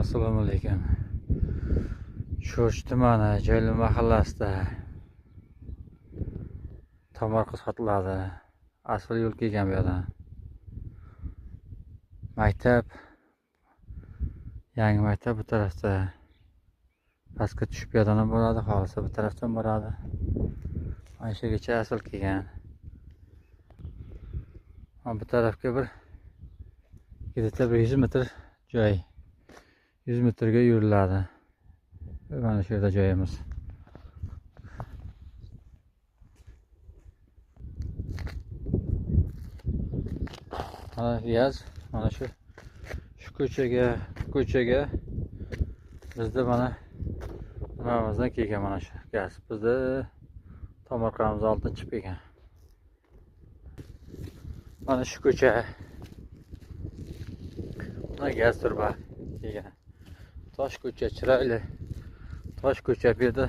Assalomu alaykum. Sho'rchi tumani Joyli mahallasida tomorqa sotiladi. Asfalt yo'l kelgan bu yerdan. Maktab, yangi maktab bu tarafda. Pastga tushib bu yerdan ham boradi, xohlasa bu tarafdan boradi. Mana shugacha asfalt kelgan. Bu tarafga bir 100 metr joy. 100 metrga yuriladi. Mana shu yerda joyimiz. Mana yaz, mana shu ko'chaga bizda mana nimamizdan kelgan mana shu gaz. Bizda tomorqamiz oldidan chiqib kelgan. Mana shu ko'cha. Mana gaz turba kelgan. Tosh ko'cha, chiroyli. Tosh ko'cha bu yerda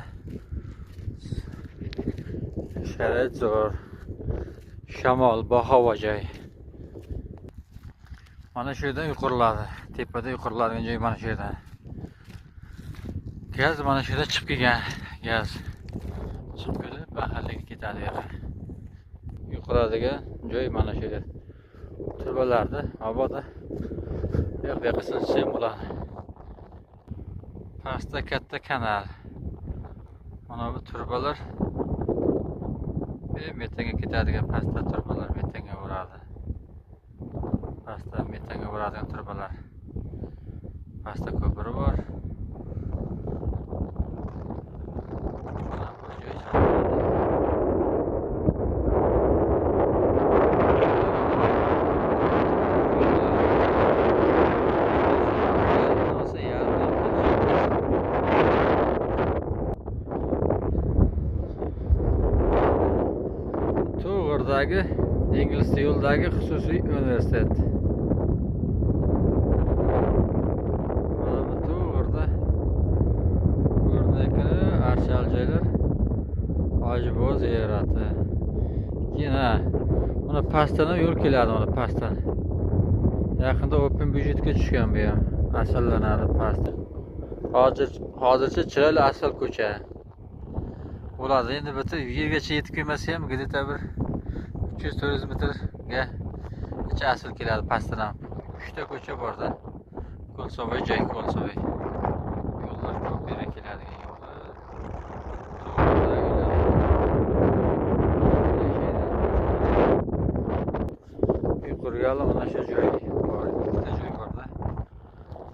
sharoit zo'r. Shamol, havo joy. Mana shu yerdan yuqoriladi. Tepada yuqoriladigan joy mana shu yerda. Gaz mana shu yerda chiqib kelgan. Gaz chiqib kelib, mahallaga ketadi yo'q. Yuqoradigan joy mana shu yerda. Turbalarni mabodo yo'q silsa ham bo'ladi. Pastda katta kanal. Mana bu turbalar metanga ketadigan pastda turbalar metanga uradi. Pastda metanga uradigan turbalar. Pastda ko'piri bor. Mana bu joy. To'g'ridagi ingliz yo'ldagi xususiy universitet. Mana bu to'g'rida ko'rinayotgan archal joylar Hojiboz ziyorati. Keyin buni pastdan yo'l keladi, mana pastdan. Yaqinda open byudjetga tushgan bu ham. Asfaltlanadi pastda. Hozircha chiroyli asfalt ko'cha. Bo'ladi. Endi bitta yergacha yetib kelmasa ham, где-то bir 300-400 metrga asfalt keladi pastdan ham. 3 ta ko'cha borda. Ko'lsovoy joy, Ko'lsovoy.